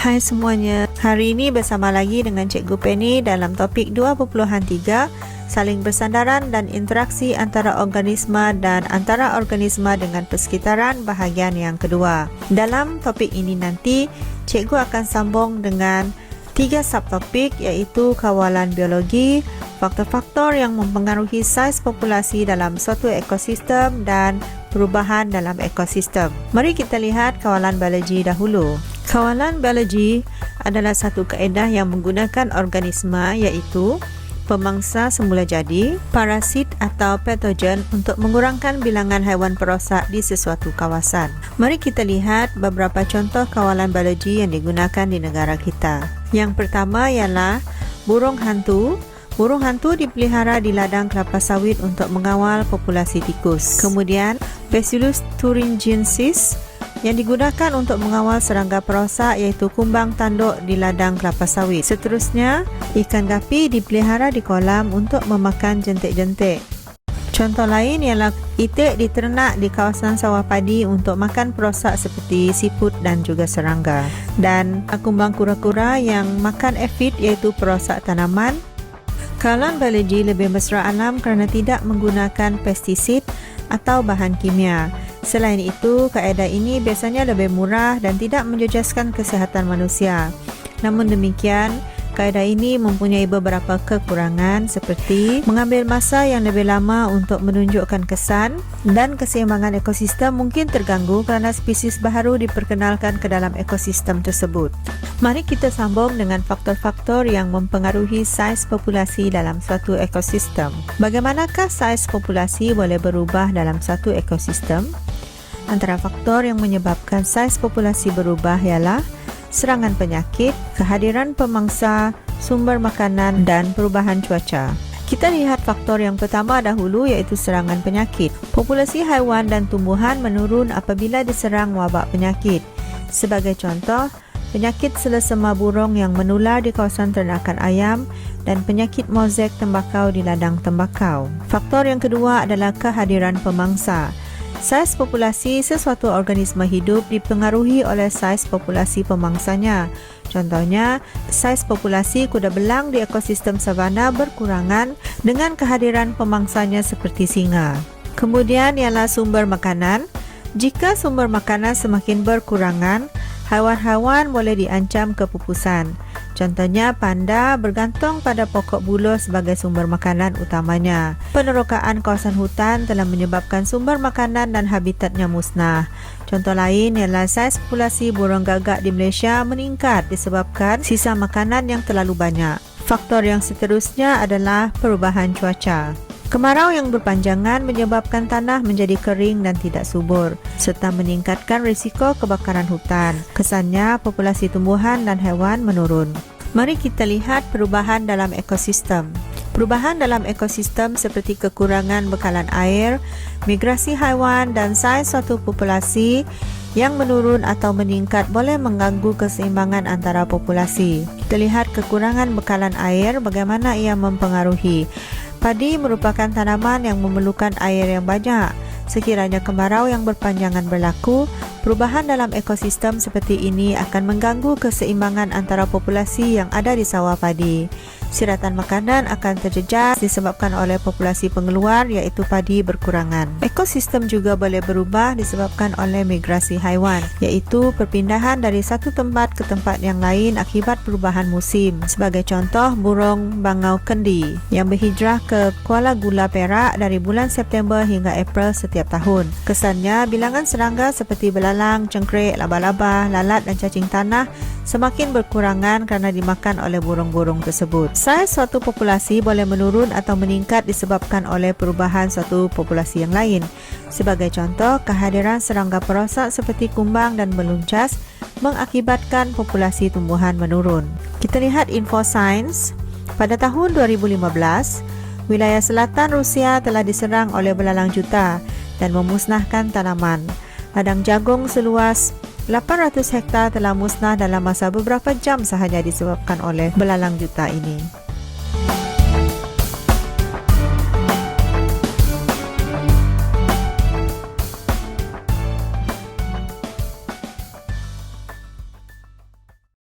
Hai semuanya, hari ini bersama lagi dengan Cikgu Penny dalam topik 2.3 saling bersandaran dan interaksi antara organisma dan antara organisma dengan persekitaran bahagian yang kedua. Dalam topik ini nanti, Cikgu akan sambung dengan 3 subtopik iaitu kawalan biologi, faktor-faktor yang mempengaruhi saiz populasi dalam suatu ekosistem dan perubahan dalam ekosistem. Mari kita lihat kawalan biologi dahulu. Kawalan biologi adalah satu kaedah yang menggunakan organisma iaitu pemangsa semula jadi, parasit atau patogen untuk mengurangkan bilangan haiwan perosak di sesuatu kawasan. Mari kita lihat beberapa contoh kawalan biologi yang digunakan di negara kita. Yang pertama ialah burung hantu. Burung hantu dipelihara di ladang kelapa sawit untuk mengawal populasi tikus. Kemudian, Bacillus thuringiensis yang digunakan untuk mengawal serangga perosak iaitu kumbang tanduk di ladang kelapa sawit. Seterusnya, ikan gapi dipelihara di kolam untuk memakan jentik-jentik. Contoh lain ialah itik diternak di kawasan sawah padi untuk makan perosak seperti siput dan juga serangga. Dan kumbang kura-kura yang makan efid iaitu perosak tanaman. Kawalan biologi lebih mesra alam kerana tidak menggunakan pestisid atau bahan kimia. Selain itu, kaedah ini biasanya lebih murah dan tidak menjejaskan kesihatan manusia. Namun demikian, kaedah ini mempunyai beberapa kekurangan seperti mengambil masa yang lebih lama untuk menunjukkan kesan dan keseimbangan ekosistem mungkin terganggu kerana spesies baru diperkenalkan ke dalam ekosistem tersebut. Mari kita sambung dengan faktor-faktor yang mempengaruhi saiz populasi dalam suatu ekosistem. Bagaimanakah saiz populasi boleh berubah dalam satu ekosistem? Antara faktor yang menyebabkan saiz populasi berubah ialah serangan penyakit, kehadiran pemangsa, sumber makanan dan perubahan cuaca. Kita lihat faktor yang pertama dahulu iaitu serangan penyakit. Populasi haiwan dan tumbuhan menurun apabila diserang wabak penyakit. Sebagai contoh, penyakit selesema burung yang menular di kawasan ternakan ayam dan penyakit mosaic tembakau di ladang tembakau. Faktor yang kedua adalah kehadiran pemangsa. Saiz populasi sesuatu organisma hidup dipengaruhi oleh saiz populasi pemangsanya. Contohnya, saiz populasi kuda belang di ekosistem savana berkurangan dengan kehadiran pemangsanya seperti singa. Kemudian ialah sumber makanan. Jika sumber makanan semakin berkurangan, haiwan-haiwan boleh diancam kepupusan. Contohnya, panda bergantung pada pokok buloh sebagai sumber makanan utamanya. Penerokaan kawasan hutan telah menyebabkan sumber makanan dan habitatnya musnah. Contoh lain ialah saiz populasi burung gagak di Malaysia meningkat disebabkan sisa makanan yang terlalu banyak. Faktor yang seterusnya adalah perubahan cuaca. Kemarau yang berpanjangan menyebabkan tanah menjadi kering dan tidak subur, serta meningkatkan risiko kebakaran hutan. Kesannya, populasi tumbuhan dan haiwan menurun. Mari kita lihat perubahan dalam ekosistem. Perubahan dalam ekosistem seperti kekurangan bekalan air, migrasi haiwan dan saiz suatu populasi yang menurun atau meningkat boleh mengganggu keseimbangan antara populasi. Kita lihat kekurangan bekalan air, bagaimana ia mempengaruhi. Padi merupakan tanaman yang memerlukan air yang banyak. Sekiranya kemarau yang berpanjangan berlaku, perubahan dalam ekosistem seperti ini akan mengganggu keseimbangan antara populasi yang ada di sawah padi. Siratan makanan akan terjejas disebabkan oleh populasi pengeluar iaitu padi berkurangan. Ekosistem juga boleh berubah disebabkan oleh migrasi haiwan, iaitu perpindahan dari satu tempat ke tempat yang lain akibat perubahan musim. Sebagai contoh, burung bangau kendi yang berhijrah ke Kuala Gula Perak dari bulan September hingga April setiap tahun. Kesannya, bilangan serangga seperti belalang, cengkrik, laba-laba, lalat dan cacing tanah semakin berkurangan kerana dimakan oleh burung-burung tersebut. Saiz suatu populasi boleh menurun atau meningkat disebabkan oleh perubahan suatu populasi yang lain. Sebagai contoh, kehadiran serangga perosak seperti kumbang dan beluncas mengakibatkan populasi tumbuhan menurun. Kita lihat info sains. Pada tahun 2015, wilayah selatan Rusia telah diserang oleh belalang juta dan memusnahkan tanaman. Ladang jagung seluas 800 hektar telah musnah dalam masa beberapa jam sahaja disebabkan oleh belalang juta ini.